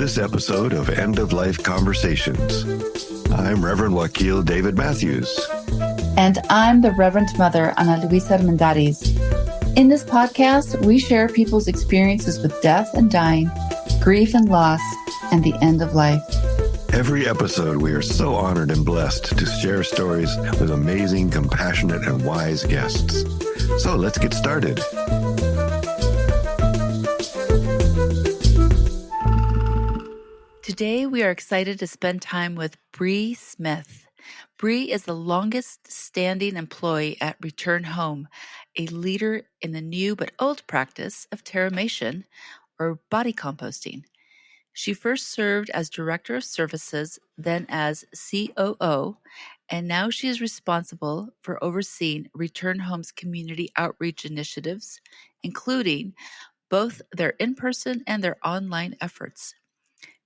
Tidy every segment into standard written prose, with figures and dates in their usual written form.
this episode of End of Life Conversations. I'm Reverend Wakil David Matthews. And I'm the Reverend Mother Ana Luisa Armendariz. In this podcast, we share people's experiences with death and dying, grief and loss, and the end of life. Every episode, we are so honored and blessed to share stories with amazing, compassionate, and wise guests. So let's get started. Today, we are excited to spend time with Brie Smith. Brie is the longest standing employee at Return Home, a leader in the new but old practice of Terramation, or body composting. She first served as Director of Services, then as COO, and now she is responsible for overseeing Return Home's community outreach initiatives, including both their in-person and their online efforts.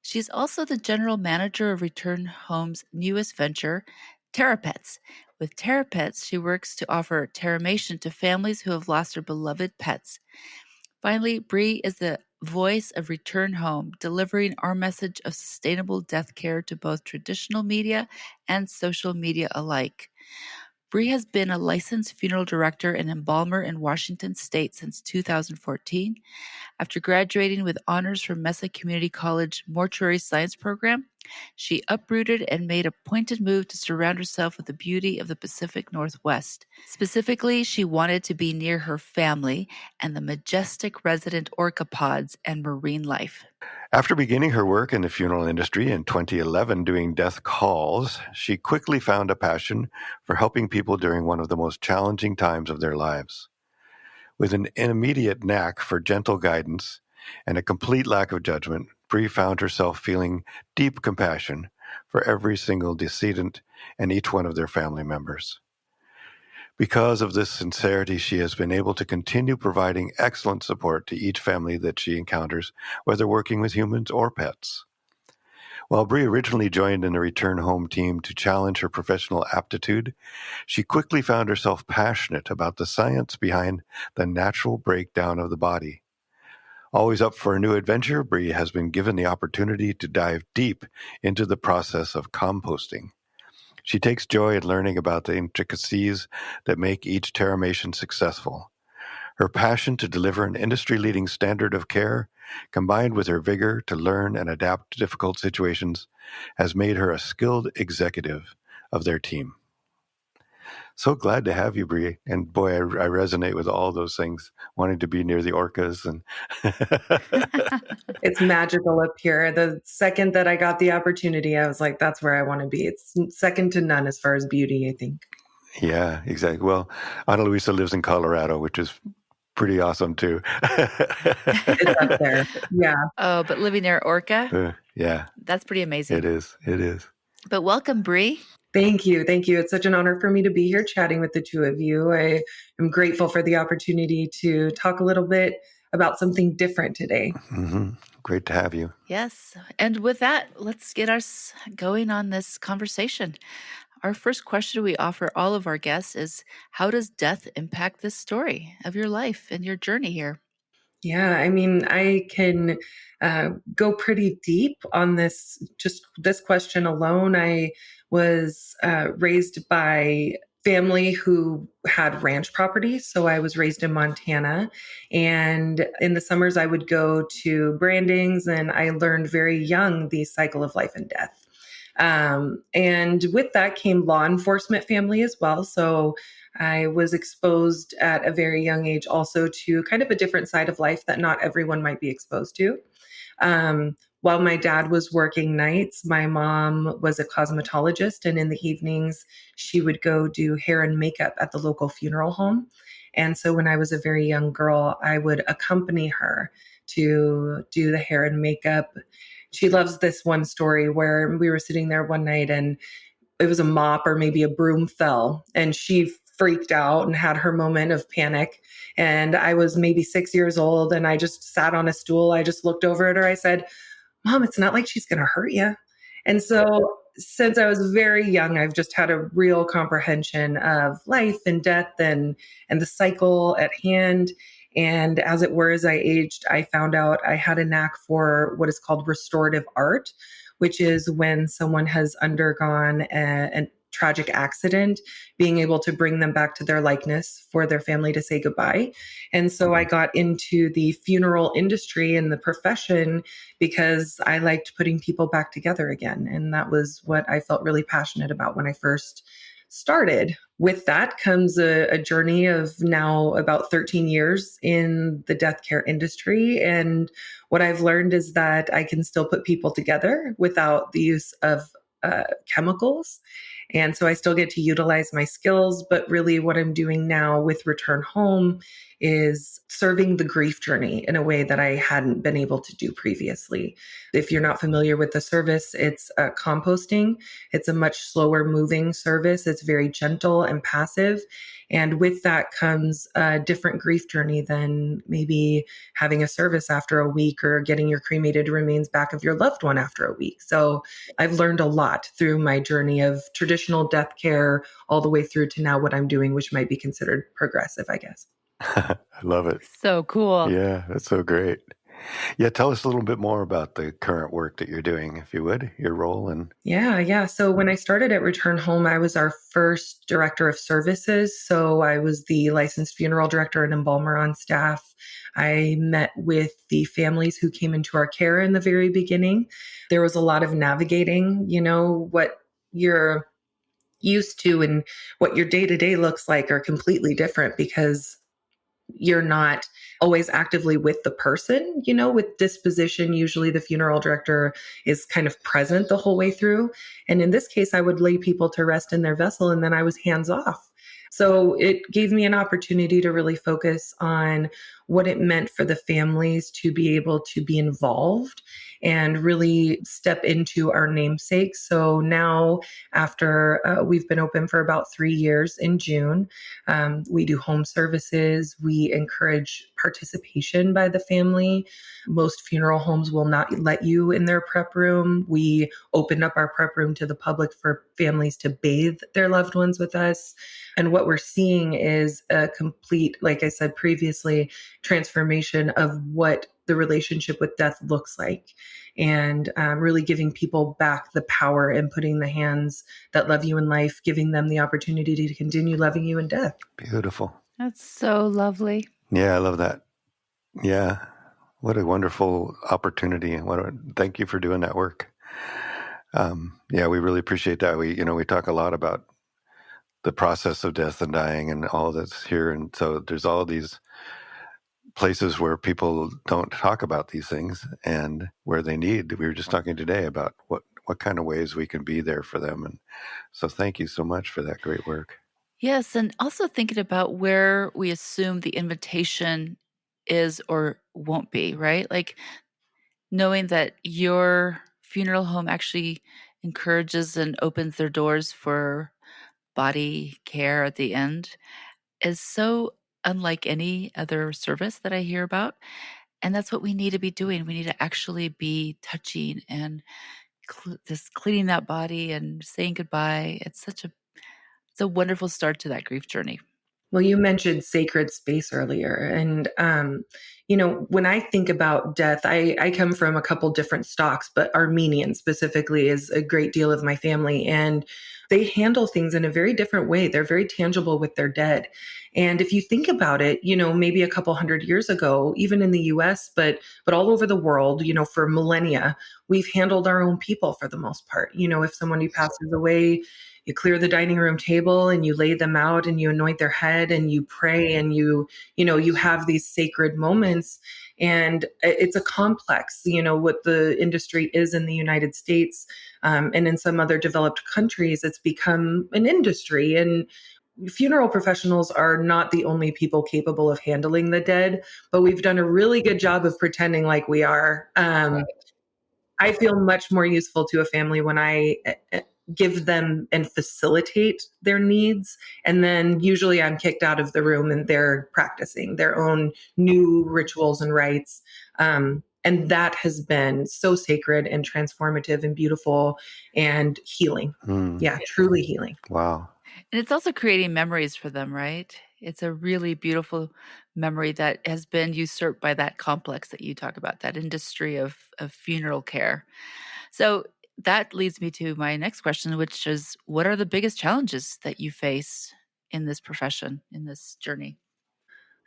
She's also the general manager of Return Home's newest venture, Terrapets. With Terrapets, she works to offer Terramation to families who have lost their beloved pets. Finally, Brie is the voice of Return Home, delivering our message of sustainable death care to both traditional media and social media alike. Brie has been a licensed funeral director and embalmer in Washington State since 2014. After graduating with honors from Mesa Community College Mortuary Science program, she uprooted and made a pointed move to surround herself with the beauty of the Pacific Northwest. Specifically, she wanted to be near her family and the majestic resident orca pods and marine life. After beginning her work in the funeral industry in 2011 doing death calls, she quickly found a passion for helping people during one of the most challenging times of their lives. With an immediate knack for gentle guidance and a complete lack of judgment, Brie found herself feeling deep compassion for every single decedent and each one of their family members. Because of this sincerity, she has been able to continue providing excellent support to each family that she encounters, whether working with humans or pets. While Brie originally joined in the Return Home team to challenge her professional aptitude, she quickly found herself passionate about the science behind the natural breakdown of the body. Always up for a new adventure, Brie has been given the opportunity to dive deep into the process of composting. She takes joy in learning about the intricacies that make each Terramation successful. Her passion to deliver an industry-leading standard of care, combined with her vigor to learn and adapt to difficult situations, has made her a skilled executive of their team. So glad to have you, Brie. And boy, I resonate with all those things, wanting to be near the orcas. And It's magical up here. The second that I got the opportunity, I was like, that's where I want to be. It's second to none as far as beauty, I think. Yeah, exactly. Well, Ana Luisa lives in Colorado, which is pretty awesome too. It's up there. Yeah. Oh, but living near orca? Yeah. That's pretty amazing. It is. But welcome, Brie. Thank you. It's such an honor for me to be here chatting with the two of you. I am grateful for the opportunity to talk a little bit about something different today. Mm-hmm. Great to have you. Yes. And with that, let's get us going on this conversation. Our first question we offer all of our guests is, how does death impact this story of your life and your journey here? Yeah, I mean, I can go pretty deep on this question alone. I was raised by family who had ranch property. So I was raised in Montana. And in the summers, I would go to brandings, and I learned very young the cycle of life and death. And with that came law enforcement family as well. So I was exposed at a very young age also to kind of a different side of life that not everyone might be exposed to. While my dad was working nights, my mom was a cosmetologist, and in the evenings, she would go do hair and makeup at the local funeral home. And so when I was a very young girl, I would accompany her to do the hair and makeup. She loves this one story where we were sitting there one night and it was a mop or maybe a broom fell, and she freaked out and had her moment of panic. And I was maybe 6 years old, and I just sat on a stool. I just looked over at her. I said, Mom, it's not like she's going to hurt you. And so since I was very young, I've just had a real comprehension of life and death and the cycle at hand. And as it were, as I aged, I found out I had a knack for what is called restorative art, which is when someone has undergone a tragic accident, being able to bring them back to their likeness for their family to say goodbye. And so I got into the funeral industry and the profession because I liked putting people back together again. And that was what I felt really passionate about when I first started. With that comes a journey of now about 13 years in the death care industry. And what I've learned is that I can still put people together without the use of chemicals. And so I still get to utilize my skills, but really what I'm doing now with Return Home is serving the grief journey in a way that I hadn't been able to do previously. If you're not familiar with the service, it's composting. It's a much slower moving service. It's very gentle and passive. And with that comes a different grief journey than maybe having a service after a week or getting your cremated remains back of your loved one after a week. So I've learned a lot through my journey of traditional death care all the way through to now what I'm doing, which might be considered progressive, I guess. I love it. So cool. Yeah, that's so great. Yeah, tell us a little bit more about the current work that you're doing, if you would, your role. And Yeah. So when I started at Return Home, I was our first director of services. So I was the licensed funeral director and embalmer on staff. I met with the families who came into our care in the very beginning. There was a lot of navigating, what you're used to and what your day to day looks like are completely different because you're not always actively with the person. With disposition, usually the funeral director is kind of present the whole way through. And in this case, I would lay people to rest in their vessel and then I was hands off. So it gave me an opportunity to really focus on what it meant for the families to be able to be involved and really step into our namesake. So now, after we've been open for about 3 years in June, we do home services. We encourage participation by the family. Most funeral homes will not let you in their prep room. We opened up our prep room to the public for families to bathe their loved ones with us. And what we're seeing is a complete, like I said previously, transformation of what the relationship with death looks like, and really giving people back the power and putting the hands that love you in life, giving them the opportunity to continue loving you in death. beautiful. That's so lovely. Yeah, I love that. Yeah, what a wonderful opportunity. Thank you for doing that work. Yeah, we really appreciate that. We talk a lot about the process of death and dying and all that's here. And so there's all these places where people don't talk about these things and where they need. We were just talking today about what kind of ways we can be there for them. And so thank you so much for that great work. Yes, and also thinking about where we assume the invitation is or won't be, right? Like knowing that your funeral home actually encourages and opens their doors for body care at the end is so unlike any other service that I hear about. And that's what we need to be doing. We need to actually be touching and just cleaning that body and saying goodbye. It's a wonderful start to that grief journey. Well, you mentioned sacred space earlier. And, when I think about death, I come from a couple different stocks, but Armenian specifically is a great deal of my family. And they handle things in a very different way. They're very tangible with their dead. And if you think about it, maybe a couple hundred years ago, even in the US, but all over the world, for millennia, we've handled our own people for the most part. If somebody passes away, you clear the dining room table and you lay them out and you anoint their head and you pray and you have these sacred moments. And it's a complex, what the industry is in the United States, and in some other developed countries, it's become an industry. And funeral professionals are not the only people capable of handling the dead, but we've done a really good job of pretending like we are. I feel much more useful to a family when I give them and facilitate their needs. And then usually I'm kicked out of the room and they're practicing their own new rituals and rites. And that has been so sacred and transformative and beautiful and healing. Mm. Yeah, truly healing. Wow. And it's also creating memories for them, right? It's a really beautiful memory that has been usurped by that complex that you talk about, that industry of funeral care. So that leads me to my next question, which is what are the biggest challenges that you face in this profession, in this journey?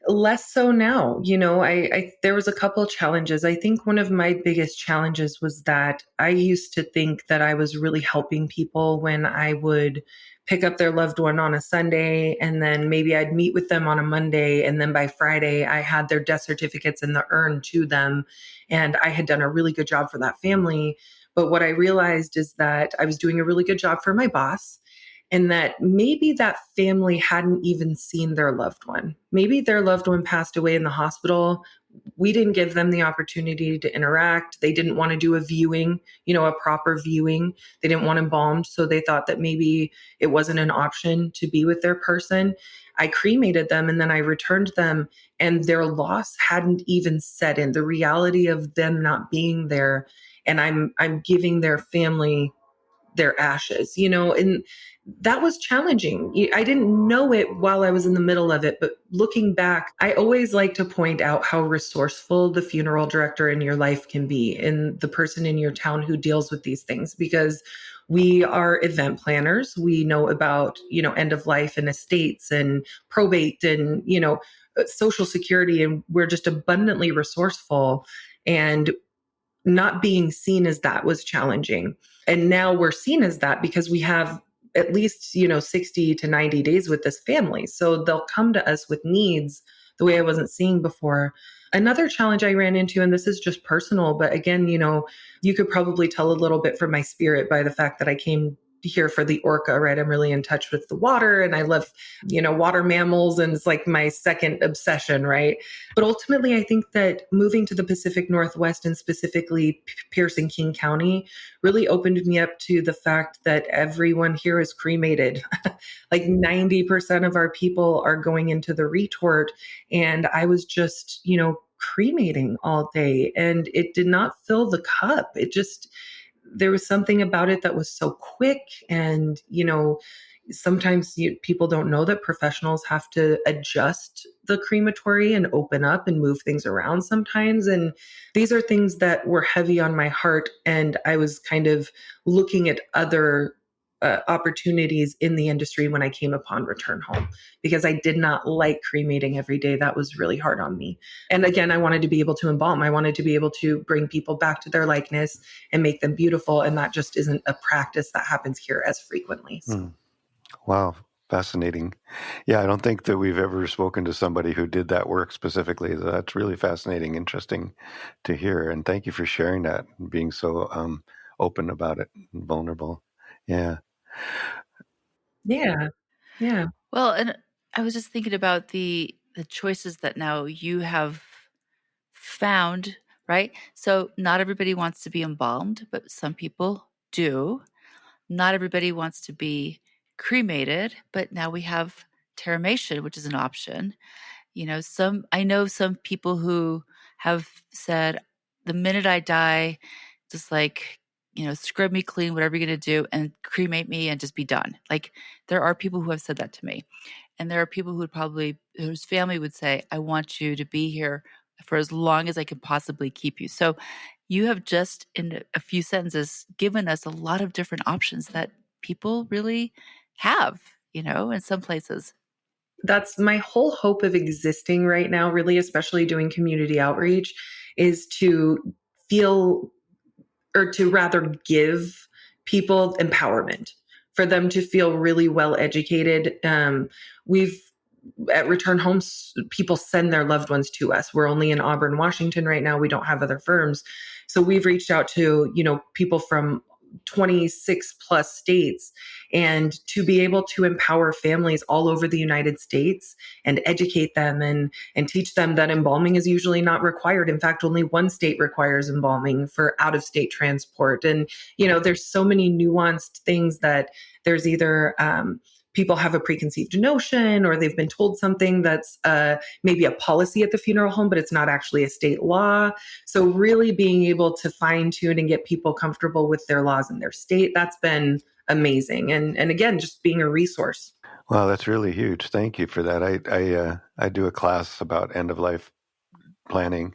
Less so now. I there was a couple challenges. I think one of my biggest challenges was that I used to think that I was really helping people when I would pick up their loved one on a Sunday, and then maybe I'd meet with them on a Monday, and then by Friday I had their death certificates in the urn to them, and I had done a really good job for that family. But what I realized is that I was doing a really good job for my boss, and that maybe that family hadn't even seen their loved one. Maybe their loved one passed away in the hospital. We didn't give them the opportunity to interact. They didn't want to do a viewing, a proper viewing. They didn't want embalmed. So they thought that maybe it wasn't an option to be with their person. I cremated them and then I returned them, and their loss hadn't even set in. The reality of them not being there, and I'm giving their family their ashes, and that was challenging. I didn't know it while I was in the middle of it, but looking back, I always like to point out how resourceful the funeral director in your life can be, and the person in your town who deals with these things, because we are event planners. We know about, end of life and estates and probate and, social security, and we're just abundantly resourceful. And not being seen as that was challenging. And now we're seen as that because we have at least, 60 to 90 days with this family. So they'll come to us with needs the way I wasn't seeing before. Another challenge I ran into, and this is just personal, but again, you could probably tell a little bit from my spirit by the fact that I came here for the orca, right? I'm really in touch with the water and I love, water mammals, and it's like my second obsession, right? But ultimately, I think that moving to the Pacific Northwest and specifically Pierce and King County really opened me up to the fact that everyone here is cremated. Like 90% of our people are going into the retort. And I was just, cremating all day, and it did not fill the cup. There was something about it that was so quick. And, sometimes people don't know that professionals have to adjust the crematory and open up and move things around sometimes. And these are things that were heavy on my heart. And I was kind of looking at other opportunities in the industry when I came upon Return Home, because I did not like cremating every day. That was really hard on me. And again, I wanted to be able to embalm. I wanted to be able to bring people back to their likeness and make them beautiful. And that just isn't a practice that happens here as frequently. So. Wow. Fascinating. Yeah, I don't think that we've ever spoken to somebody who did that work specifically. That's really fascinating, interesting to hear. And thank you for sharing that and being so open about it and vulnerable. Yeah. Yeah. Yeah. Well, and I was just thinking about the choices that now you have found, right? So not everybody wants to be embalmed, but some people do. Not everybody wants to be cremated, but now we have terramation, which is an option. I know some people who have said, the minute I die, just like, scrub me clean, whatever you're going to do, and cremate me and just be done. Like, there are people who have said that to me. And there are people whose family would say, I want you to be here for as long as I can possibly keep you. So you have just, in a few sentences, given us a lot of different options that people really have, in some places. That's my whole hope of existing right now, really, especially doing community outreach, is to feel, or to rather give people empowerment, for them to feel really well educated. We've At Return Homes, people send their loved ones to us. We're only in Auburn, Washington right now. We don't have other firms. So we've reached out to, people from 26 plus states, and to be able to empower families all over the United States and educate them and teach them that embalming is usually not required. In fact, only one state requires embalming for out of state transport. And, there's so many nuanced things that there's either, people have a preconceived notion, or they've been told something that's maybe a policy at the funeral home, but it's not actually a state law. So really being able to fine tune and get people comfortable with their laws in their state, that's been amazing. And again, just being a resource. Wow, that's really huge. Thank you for that. I do a class about end of life planning,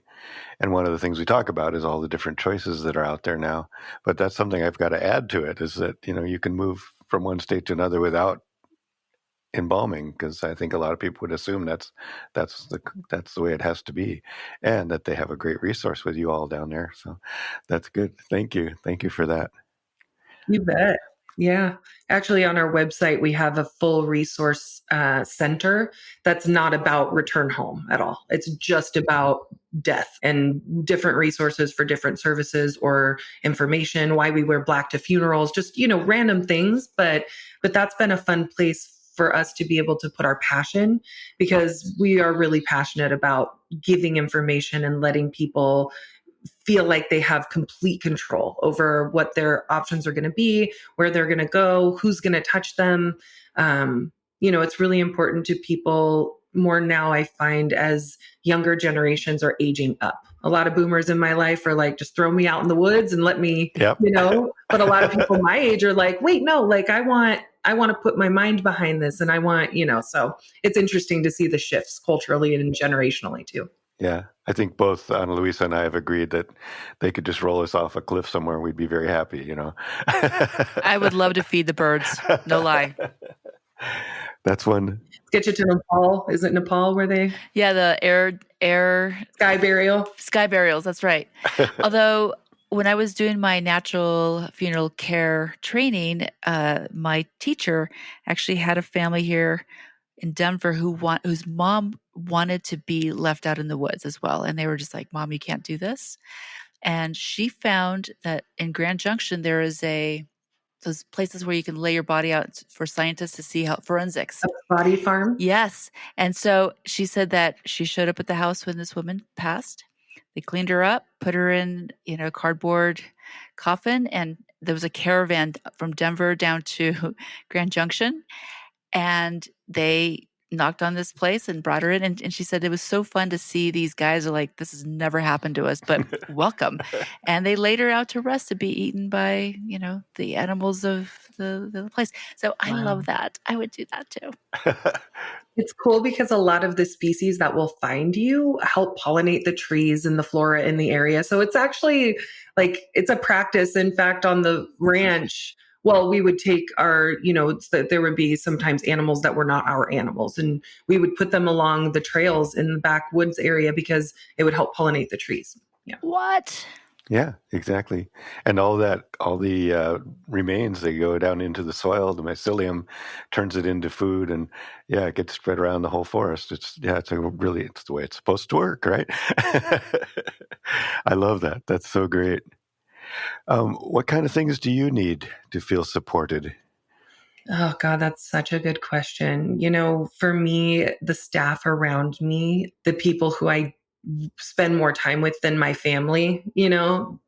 and one of the things we talk about is all the different choices that are out there now. But that's something I've got to add to it, is that you can move from one state to another without embalming, because I think a lot of people would assume that's the way it has to be, and that they have a great resource with you all down there. So that's good. Thank you for that. You bet. Yeah. Actually, on our website, we have a full resource center that's not about return home at all. It's just about death and different resources for different services or information, why we wear black to funerals, just, random things. But that's been a fun place for us to be able to put our passion, because we are really passionate about giving information and letting people feel like they have complete control over what their options are going to be, where they're going to go, who's going to touch them. It's really important to people more now, I find, as younger generations are aging up. A lot of boomers in my life are like, just throw me out in the woods and let me, Yep. but a lot of people my age are like, wait, no, like I want to put my mind behind this, and I want, so it's interesting to see the shifts culturally and generationally too. Yeah, I think both Ana Luisa and I have agreed that they could just roll us off a cliff somewhere and we'd be very happy, I would love to feed the birds. No lie. That's one. Get you to Nepal. Is it Nepal where they? Yeah, the air Sky burial. Sky burials. That's right. Although when I was doing my natural funeral care training, my teacher actually had a family here in Denver whose mom wanted to be left out in the woods as well. And they were just like, Mom, you can't do this. And she found that in Grand Junction, there is those places where you can lay your body out for scientists to see how forensics. A body farm? Yes. And so she said that she showed up at the house when this woman passed. They cleaned her up, put her in, a cardboard coffin, and there was a caravan from Denver down to Grand Junction. And they knocked on this place and brought her in. And she said it was so fun to see these guys are like, this has never happened to us, but welcome. And they laid her out to rest to be eaten by, the animals of the place. So I love that. I would do that too. It's cool because a lot of the species that will find you help pollinate the trees and the flora in the area. So it's actually it's a practice. In fact, on the ranch, well, we would take our, there would be sometimes animals that were not our animals, and we would put them along the trails in the backwoods area because it would help pollinate the trees. Yeah. What? Yeah, exactly. And all the remains, they go down into the soil. The mycelium turns it into food, and it gets spread around the whole forest. It's the way it's supposed to work, right? I love that. That's so great. What kind of things do you need to feel supported? Oh God, that's such a good question. For me, the staff around me, the people who I spend more time with than my family,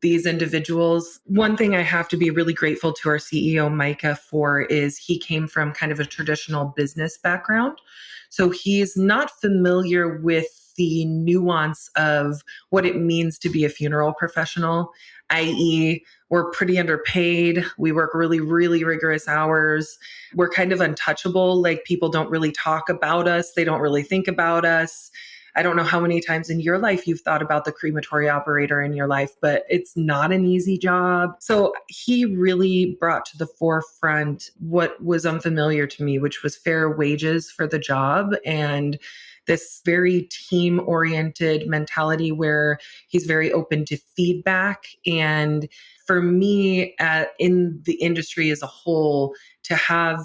these individuals. One thing I have to be really grateful to our CEO, Micah, for is he came from kind of a traditional business background. So he's not familiar with the nuance of what it means to be a funeral professional, i.e., we're pretty underpaid. We work really, really rigorous hours. We're kind of untouchable. Like, people don't really talk about us. They don't really think about us. I don't know how many times in your life you've thought about the crematory operator in your life, but it's not an easy job. So he really brought to the forefront what was unfamiliar to me, which was fair wages for the job and this very team-oriented mentality where he's very open to feedback. And for me, in the industry as a whole, to have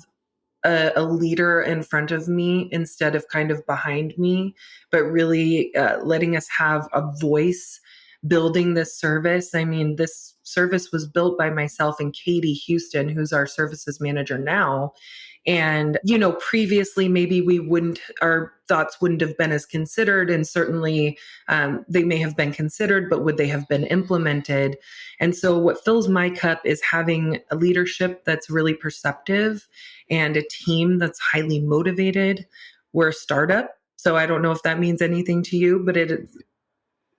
a leader in front of me instead of kind of behind me, but really letting us have a voice building this service. I mean, this service was built by myself and Katie Houston, who's our services manager now. And, previously maybe our thoughts wouldn't have been as considered. And certainly they may have been considered, but would they have been implemented? And so what fills my cup is having a leadership that's really perceptive and a team that's highly motivated. We're a startup, so I don't know if that means anything to you, but it is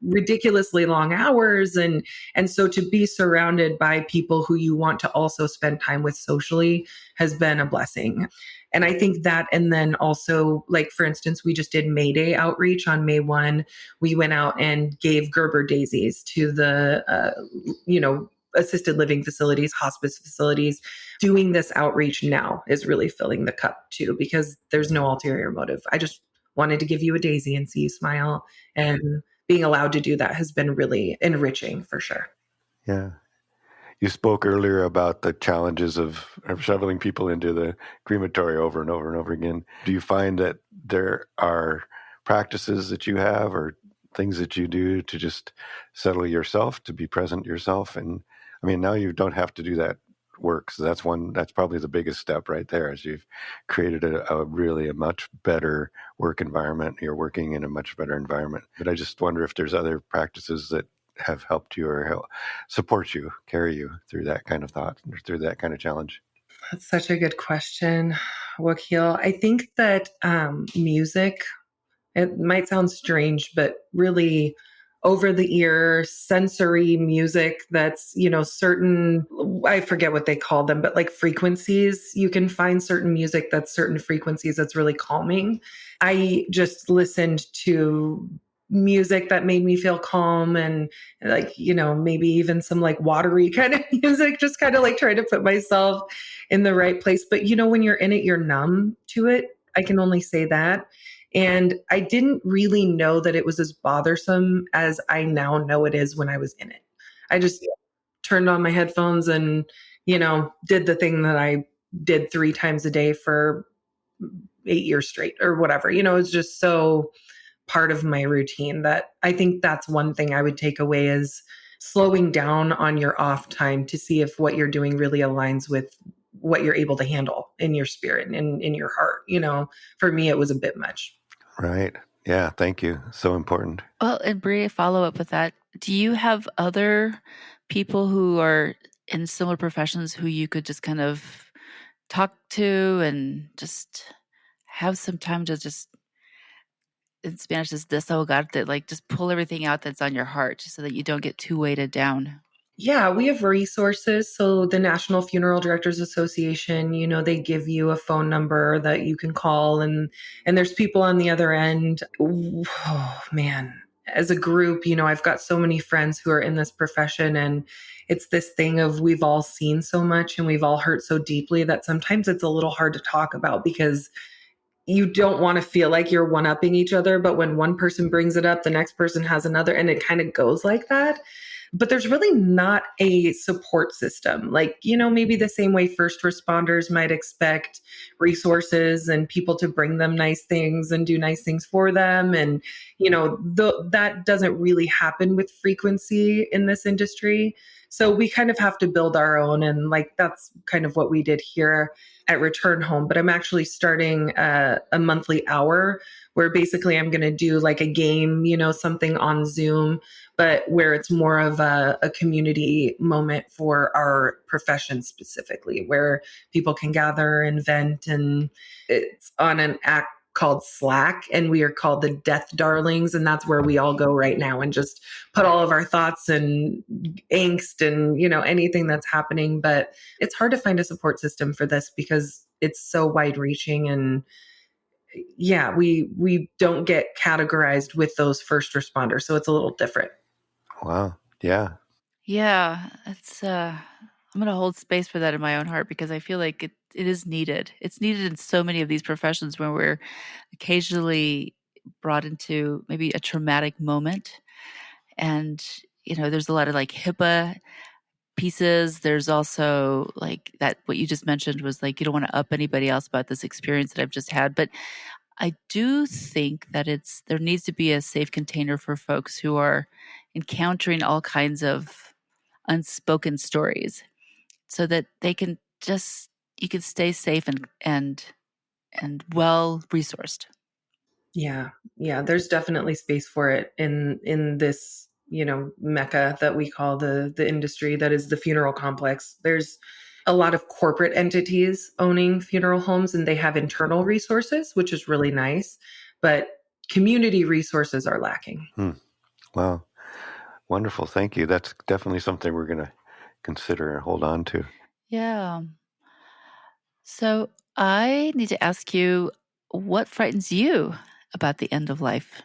ridiculously long hours. And so to be surrounded by people who you want to also spend time with socially has been a blessing. And I think that, and then also, like, for instance, we just did May Day outreach on May 1. We went out and gave Gerber daisies to the, assisted living facilities, hospice facilities. Doing this outreach now is really filling the cup too, because there's no ulterior motive. I just wanted to give you a daisy and see you smile. And being allowed to do that has been really enriching for sure. Yeah. You spoke earlier about the challenges of shoveling people into the crematory over and over and over again. Do you find that there are practices that you have or things that you do to just settle yourself, to be present yourself? And I mean, now you don't have to do that work. So that's probably the biggest step right there, is you've created a much better work environment. You're working in a much better environment. But I just wonder if there's other practices that have helped you or help support you, carry you through that kind of thought, or through that kind of challenge? That's such a good question, Wakil. I think that music, it might sound strange, but really over the ear sensory music that's, certain, I forget what they call them, but like frequencies, you can find certain music that's certain frequencies that's really calming. I just listened to music that made me feel calm, and like, maybe even some like watery kind of music, just kind of like trying to put myself in the right place. But when you're in it, you're numb to it. I can only say that. And I didn't really know that it was as bothersome as I now know it is when I was in it. I just turned on my headphones and, did the thing that I did 3 times a day for 8 years straight or whatever. It's just so part of my routine that I think that's one thing I would take away, is slowing down on your off time to see if what you're doing really aligns with what you're able to handle in your spirit and in your heart. For me, it was a bit much. Right. Yeah. Thank you. So important. Well, and Brie, follow up with that. Do you have other people who are in similar professions who you could just kind of talk to and just have some time to just, in Spanish is desahogarte, like just pull everything out that's on your heart so that you don't get too weighted down? Yeah, we have resources. So the National Funeral Directors Association, they give you a phone number that you can call, and there's people on the other end. Oh man, as a group, I've got so many friends who are in this profession, and it's this thing of we've all seen so much and we've all hurt so deeply that sometimes it's a little hard to talk about, because you don't want to feel like you're one-upping each other, but when one person brings it up, the next person has another, and it kind of goes like that. But there's really not a support system. Like, maybe the same way first responders might expect resources and people to bring them nice things and do nice things for them. And, that doesn't really happen with frequency in this industry. So we kind of have to build our own. And like, that's kind of what we did here at Return Home. But I'm actually starting a monthly hour where basically I'm going to do like a game, something on Zoom, but where it's more of a community moment for our profession specifically, where people can gather and vent. And it's on an app called Slack, and we are called the Death Darlings. And that's where we all go right now and just put all of our thoughts and angst and, anything that's happening. But it's hard to find a support system for this because it's so wide reaching. And yeah, we don't get categorized with those first responders. So it's a little different. Wow. Yeah. Yeah, it's I'm going to hold space for that in my own heart because I feel like it is needed. It's needed in so many of these professions where we're occasionally brought into maybe a traumatic moment. And, there's a lot of like HIPAA pieces. There's also like that, what you just mentioned was like, you don't want to up anybody else about this experience that I've just had. But I do think that there needs to be a safe container for folks who are encountering all kinds of unspoken stories so that they can you can stay safe and well resourced. Yeah. Yeah. There's definitely space for it in this, mecca that we call the industry that is the funeral complex. There's a lot of corporate entities owning funeral homes, and they have internal resources, which is really nice, but community resources are lacking. Wow. Wonderful. Thank you. That's definitely something we're going to consider and hold on to. Yeah. So I need to ask you, what frightens you about the end of life?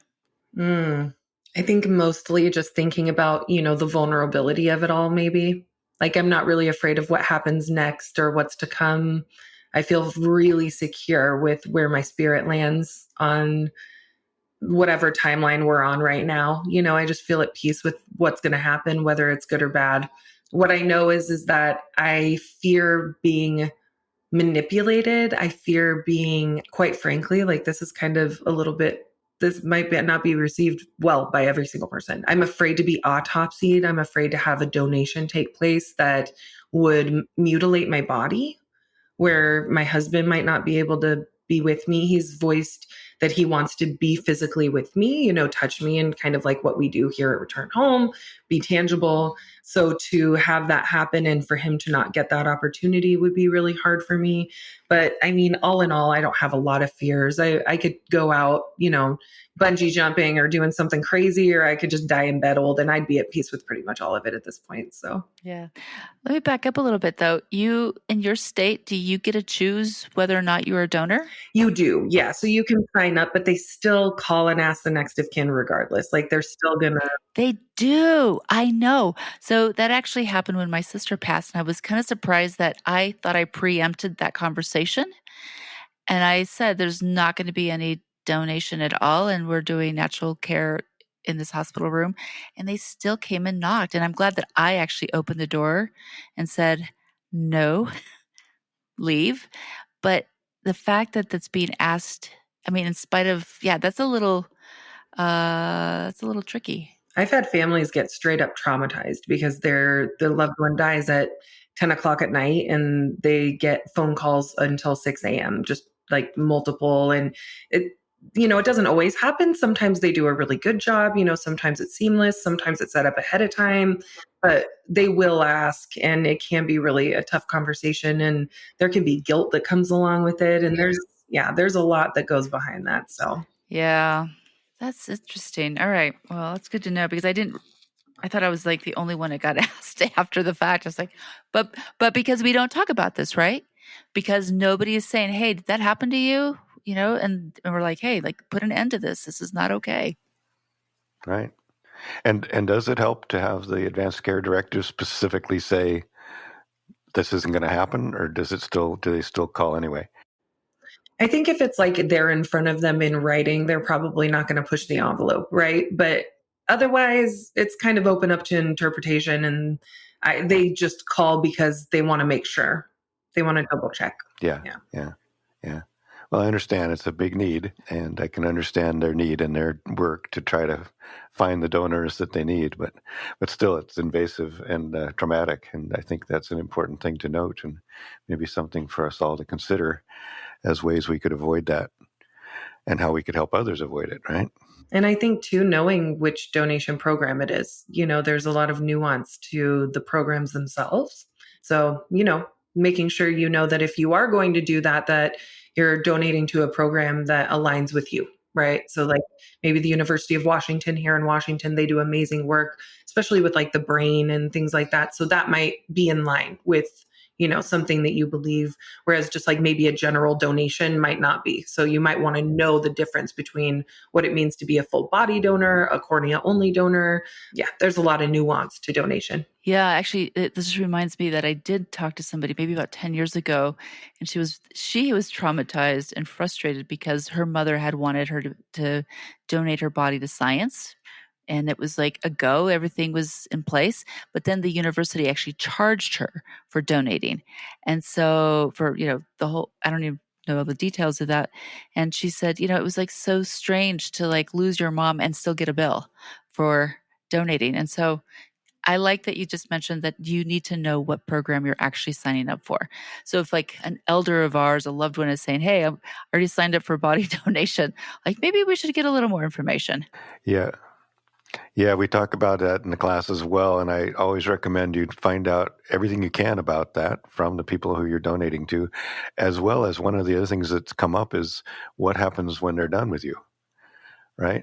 Mm. I think mostly just thinking about, the vulnerability of it all, maybe. Like, I'm not really afraid of what happens next or what's to come. I feel really secure with where my spirit lands on whatever timeline we're on right now. I just feel at peace with what's going to happen, whether it's good or bad. What I know is that I fear being manipulated. I fear being, quite frankly, like, this is kind of a little bit, this might not be received well by every single person. I'm afraid to be autopsied. I'm afraid to have a donation take place that would mutilate my body, where my husband might not be able to be with me. He's voiced that he wants to be physically with me, touch me, and kind of like what we do here at Return Home, be tangible. So to have that happen and for him to not get that opportunity would be really hard for me. But I mean, all in all, I don't have a lot of fears. I could go out, bungee jumping or doing something crazy, or I could just die in bed old, and I'd be at peace with pretty much all of it at this point. So Yeah. Let me back up a little bit though. You, in your state, do you get to choose whether or not you're a donor? you do, yeah. So you can sign up, but they still call and ask the next of kin regardless. Like, they're still gonna. They do. I know. So that actually happened when my sister passed, and I was kind of surprised that I thought I preempted that conversation. And I said, there's not going to be any donation at all. And we're doing natural care in this hospital room. And they still came and knocked. And I'm glad that I actually opened the door and said, no, leave. But the fact that that's being asked, I mean, in spite of, yeah, that's a little tricky. I've had families get straight up traumatized because their loved one dies at 10 o'clock at night, and they get phone calls until 6 a.m., just like multiple. And it doesn't always happen. Sometimes they do a really good job. Sometimes it's seamless. Sometimes it's set up ahead of time, but they will ask, and it can be really a tough conversation. And there can be guilt that comes along with it. And there's a lot that goes behind that. So. Yeah, that's interesting. All right. Well, it's good to know because I thought I was like the only one that got asked after the fact. I was like, but because we don't talk about this, right? Because nobody is saying, hey, did that happen to you? And we're like, hey, like, put an end to this. This is not okay. Right. And does it help to have the advanced care director specifically say this isn't going to happen, or do they still call anyway? I think if it's like they're in front of them in writing, they're probably not going to push the envelope, right? But otherwise, it's kind of open up to interpretation, and they just call because they want to make sure. They want to double check. Yeah. Well, I understand it's a big need, and I can understand their need and their work to try to find the donors that they need. But still, it's invasive and traumatic, and I think that's an important thing to note, and maybe something for us all to consider as ways we could avoid that, and how we could help others avoid it. Right. And I think too, knowing which donation program it is, there's a lot of nuance to the programs themselves. So, making sure that if you are going to do that, that you're donating to a program that aligns with you, right? So, like, maybe the University of Washington here in Washington, they do amazing work, especially with like the brain and things like that. So that might be in line with something that you believe, whereas just like maybe a general donation might not be. So you might want to know the difference between what it means to be a full body donor, a cornea only donor. Yeah, there's a lot of nuance to donation. Yeah, actually, this reminds me that I did talk to somebody maybe about 10 years ago, and she was traumatized and frustrated because her mother had wanted her to donate her body to science. And it was like a go, everything was in place. But then the university actually charged her for donating. And so for, the whole, I don't even know all the details of that. And she said, it was like so strange to like lose your mom and still get a bill for donating. And so I like that you just mentioned that you need to know what program you're actually signing up for. So if like an elder of ours, a loved one is saying, hey, I'm already signed up for body donation, like maybe we should get a little more information. Yeah. Yeah, we talk about that in the class as well, and I always recommend you find out everything you can about that from the people who you're donating to, as well as one of the other things that's come up is what happens when they're done with you, right?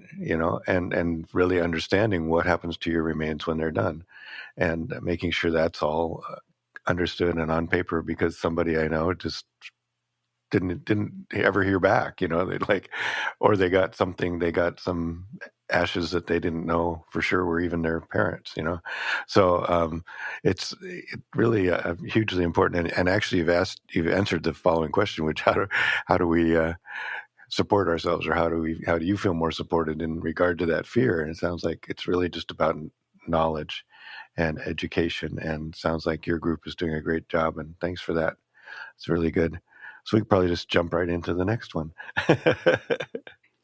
And really understanding what happens to your remains when they're done, and making sure that's all understood and on paper, because somebody I know just didn't ever hear back. They or they got some ashes that they didn't know for sure were even their parents. So it's really hugely important. And actually, you've answered the following question, which how do we support ourselves, or how do you feel more supported in regard to that fear? And it sounds like it's really just about knowledge and education, and sounds like your group is doing a great job, and thanks for that. It's really good. So we could probably just jump right into the next one.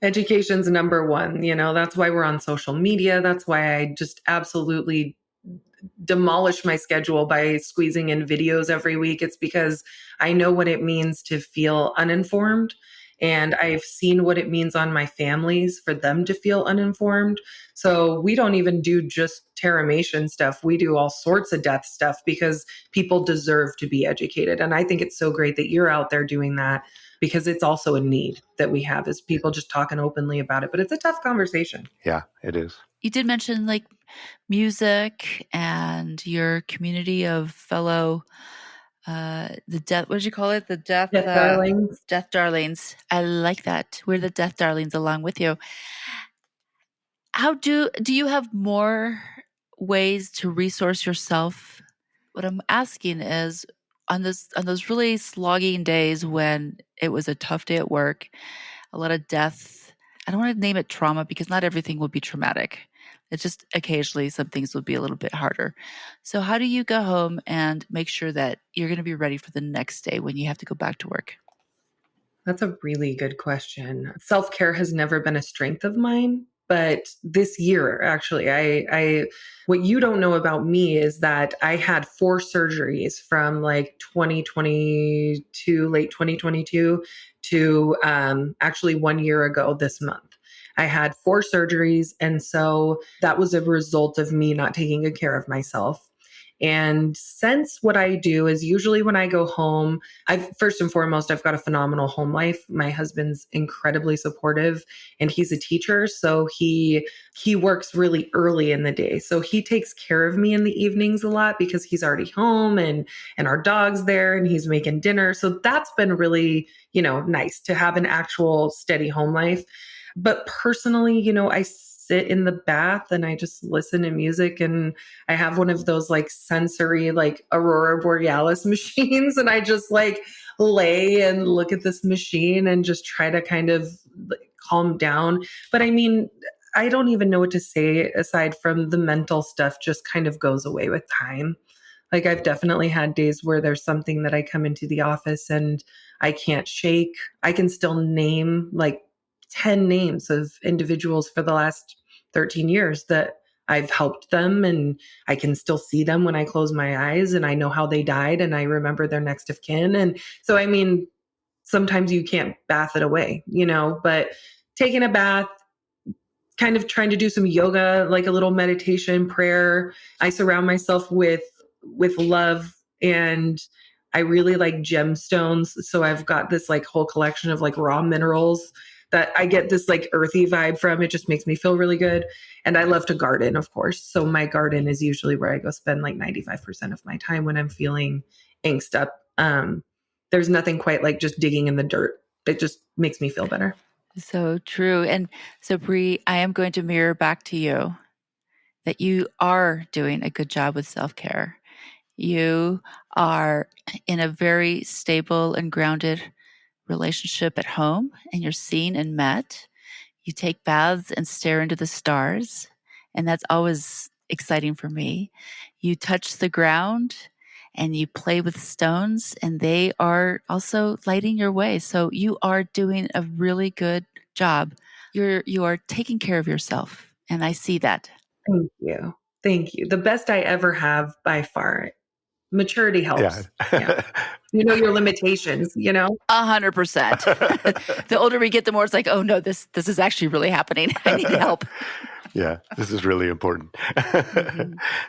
Education's number one. That's why we're on social media. That's why I just absolutely demolish my schedule by squeezing in videos every week. It's because I know what it means to feel uninformed. And I've seen what it means on my families for them to feel uninformed. So we don't even do just Terramation stuff. We do all sorts of death stuff because people deserve to be educated. And I think it's so great that you're out there doing that, because it's also a need that we have, is people just talking openly about it. But it's a tough conversation. Yeah, it is. You did mention like music and your community of fellow what did you call it? The death Darlings. Death darlings. I like that. We're the death darlings along with you. How do you have more ways to resource yourself? What I'm asking is, on those really slogging days when it was a tough day at work, a lot of death. I don't want to name it trauma, because not everything will be traumatic. It's just occasionally some things will be a little bit harder. So how do you go home and make sure that you're going to be ready for the next day when you have to go back to work? That's a really good question. Self-care has never been a strength of mine, but this year, actually, I what you don't know about me is that I had 4 surgeries from like 2022, late 2022 to actually 1 year ago this month. I had 4 surgeries. And so that was a result of me not taking good care of myself. And since what I do is usually when I go home, first and foremost, I've got a phenomenal home life. My husband's incredibly supportive, and he's a teacher. So he works really early in the day. So he takes care of me in the evenings a lot because he's already home, and our dog's there, and he's making dinner. So that's been really, nice to have an actual steady home life. But personally, I sit in the bath and I just listen to music, and I have one of those like sensory, like Aurora Borealis machines. And I just like lay and look at this machine and just try to kind of calm down. But I mean, I don't even know what to say aside from the mental stuff just kind of goes away with time. Like I've definitely had days where there's something that I come into the office and I can't shake. I can still name like 10 names of individuals for the last 13 years that I've helped them, and I can still see them when I close my eyes, and I know how they died, and I remember their next of kin. And so, I mean, sometimes you can't bath it away, but taking a bath, kind of trying to do some yoga, like a little meditation, prayer. I surround myself with love, and I really like gemstones. So I've got this like whole collection of like raw minerals that I get this like earthy vibe from. It just makes me feel really good. And I love to garden, of course. So my garden is usually where I go spend like 95% of my time when I'm feeling angst up. There's nothing quite like just digging in the dirt. It just makes me feel better. So true. And so, Brie, I am going to mirror back to you that you are doing a good job with self-care. You are in a very stable and grounded relationship at home, and you're seen and met. You take baths and stare into the stars, and that's always exciting for me. You touch the ground and you play with stones, and they are also lighting your way. So you are doing a really good job. You are taking care of yourself, and I see that. Thank you. Thank you. The best I ever have by far. Maturity helps. Yeah. You know your limitations, 100%. The older we get, the more it's like, oh no, this is actually really happening. I need help. Yeah, this is really important.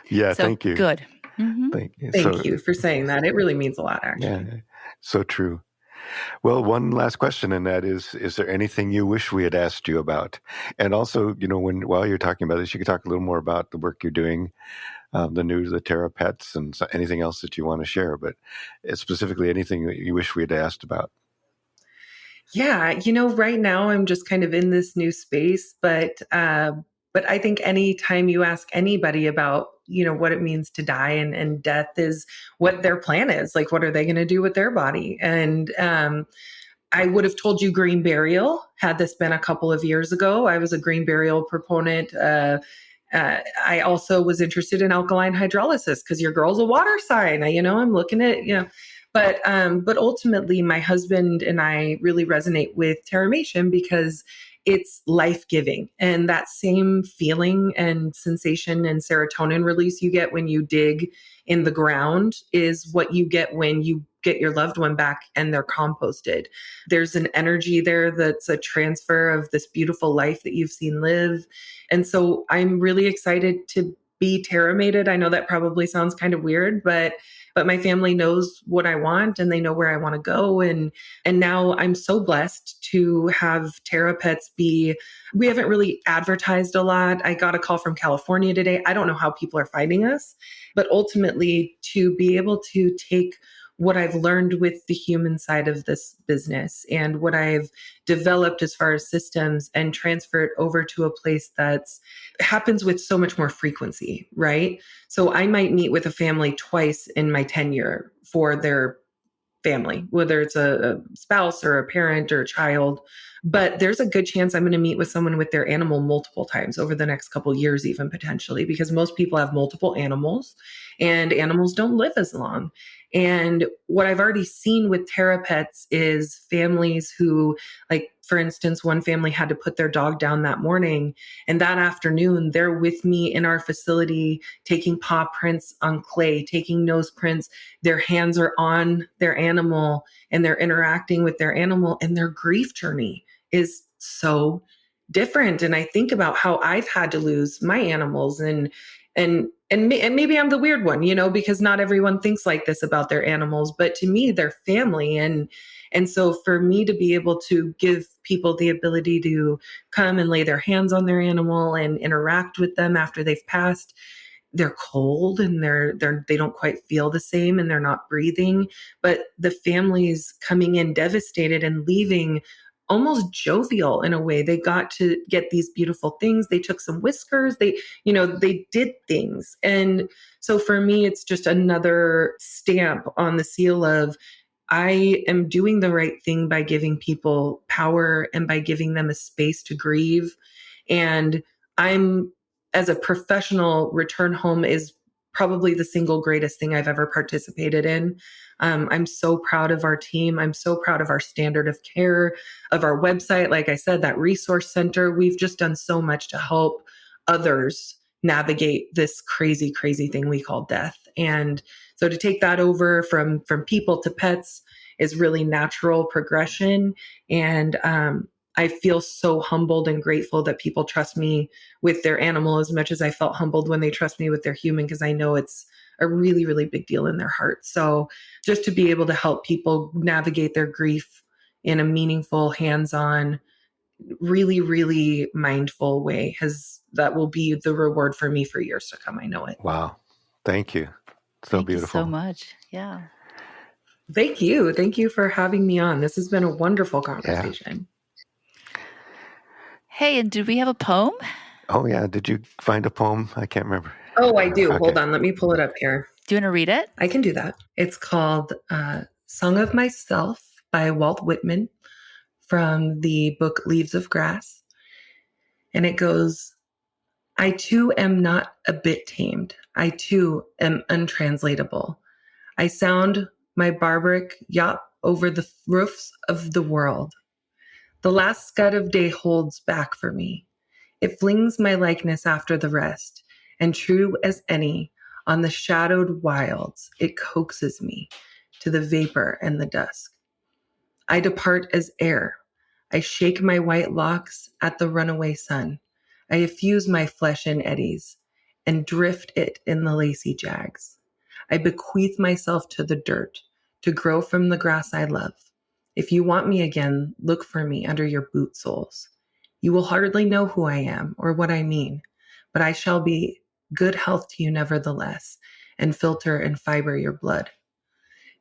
Yeah, So, thank you. Good. Mm-hmm. Thank you for saying that. It really means a lot, actually. Yeah, so true. Well, one last question, and that is there anything you wish we had asked you about? And also, while you're talking about this, you could talk a little more about the work you're doing, the Terra Pets, and anything else that you want to share, but specifically anything that you wish we had asked about. Yeah, right now I'm just kind of in this new space, but I think anytime you ask anybody about, what it means to die, and death is what their plan is, like what are they going to do with their body? And I would have told you green burial had this been a couple of years ago. I was a green burial proponent. I also was interested in alkaline hydrolysis because your girl's a water sign. I'm looking at, but ultimately my husband and I really resonate with Terramation because it's life-giving, and that same feeling and sensation and serotonin release you get when you dig in the ground is what you get when you get your loved one back and they're composted. There's an energy there that's a transfer of this beautiful life that you've seen live. And so I'm really excited to be terramated. I know that probably sounds kind of weird, but my family knows what I want and they know where I want to go. And now I'm so blessed to have Terra Pets be, we haven't really advertised a lot. I got a call from California today. I don't know how people are finding us, but ultimately to be able to take what I've learned with the human side of this business and what I've developed as far as systems and transfer it over to a place that's happens with so much more frequency, right? So I might meet with a family twice in my tenure for their family, whether it's a spouse or a parent or a child. But there's a good chance I'm going to meet with someone with their animal multiple times over the next couple years, even potentially, because most people have multiple animals and animals don't live as long. And what I've already seen with Terra Pets is families who, like, for instance, one family had to put their dog down that morning. And that afternoon, they're with me in our facility, taking paw prints on clay, taking nose prints. Their hands are on their animal and they're interacting with their animal, and their grief journey is so different. And I think about how I've had to lose my animals, and maybe I'm the weird one, because not everyone thinks like this about their animals, but to me, they're family. And so for me to be able to give people the ability to come and lay their hands on their animal and interact with them after they've passed, they're cold and they don't quite feel the same and they're not breathing, but the family's coming in devastated and leaving almost jovial in a way. They got to get these beautiful things. They took some whiskers. They did things. And so for me, it's just another stamp on the seal of I am doing the right thing by giving people power and by giving them a space to grieve. And I'm, as a professional, return home is probably the single greatest thing I've ever participated in. I'm so proud of our team. I'm so proud of our standard of care, of our website. Like I said, that resource center, we've just done so much to help others navigate this crazy, crazy thing we call death. And so to take that over from people to pets is really natural progression. And I feel so humbled and grateful that people trust me with their animal as much as I felt humbled when they trust me with their human, because I know it's a really, really big deal in their heart. So just to be able to help people navigate their grief in a meaningful, hands-on, really, really mindful way, that will be the reward for me for years to come. I know it. Wow. Thank you. So Thank beautiful. you so much. Yeah. Thank you. Thank you for having me on. This has been a wonderful conversation. Yeah. Hey, and did we have a poem? Oh, yeah. Did you find a poem? I can't remember. Oh, I do. Okay. Hold on. Let me pull it up here. Do you want to read it? I can do that. It's called Song of Myself by Walt Whitman from the book Leaves of Grass. And it goes, I too am not a bit tamed. I too am untranslatable. I sound my barbaric yap over the roofs of the world. The last scud of day holds back for me. It flings my likeness after the rest, and true as any, on the shadowed wilds, it coaxes me to the vapor and the dusk. I depart as air. I shake my white locks at the runaway sun. I effuse my flesh in eddies and drift it in the lacy jags. I bequeath myself to the dirt to grow from the grass I love. If you want me again, look for me under your boot soles. You will hardly know who I am or what I mean, but I shall be good health to you nevertheless, and filter and fiber your blood.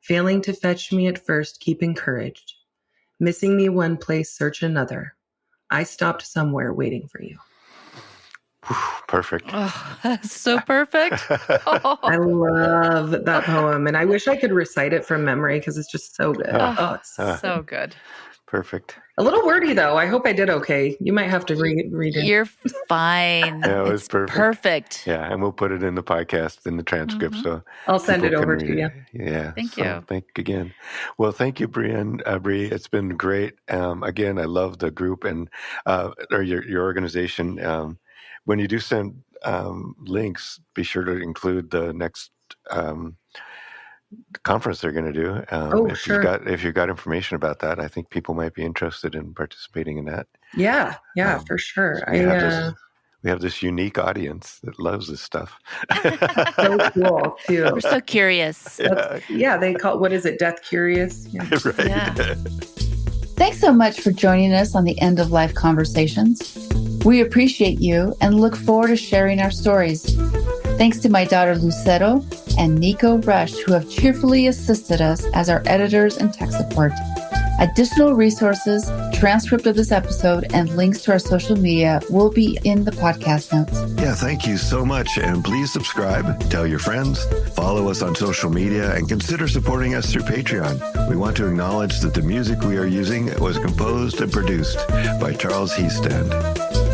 Failing to fetch me at first, keep encouraged. Missing me one place, search another. I stopped somewhere waiting for you. Perfect. Oh, that's so perfect. I love that poem, and I wish I could recite it from memory because it's just so good. Oh, It's so good. Perfect. a little wordy though. I hope I did okay. You might have to read it. You're fine. Yeah, it was It's perfect. Yeah, and we'll put it in the podcast, in the transcript. So I'll send it people can over to read you. it. Yeah. Thank So you. thank you again. Well, thank you, Brie. It's been great. Again, I love the group and or your organization. When you do send links, be sure to include the next conference they're going to do. Sure. If you've got information about that, I think people might be interested in participating in that. Yeah, for sure. We have this unique audience that loves this stuff. So cool too. We're so curious. They call, what is it? Death curious. Yeah. Right. Yeah. Thanks so much for joining us on the End of Life Conversations. We appreciate you and look forward to sharing our stories. Thanks to my daughter Lucero and Nico Rush, who have cheerfully assisted us as our editors and tech support. Additional resources, transcript of this episode, and links to our social media will be in the podcast notes. Yeah, thank you so much. And please subscribe, tell your friends, follow us on social media, and consider supporting us through Patreon. We want to acknowledge that the music we are using was composed and produced by Charles Heastand.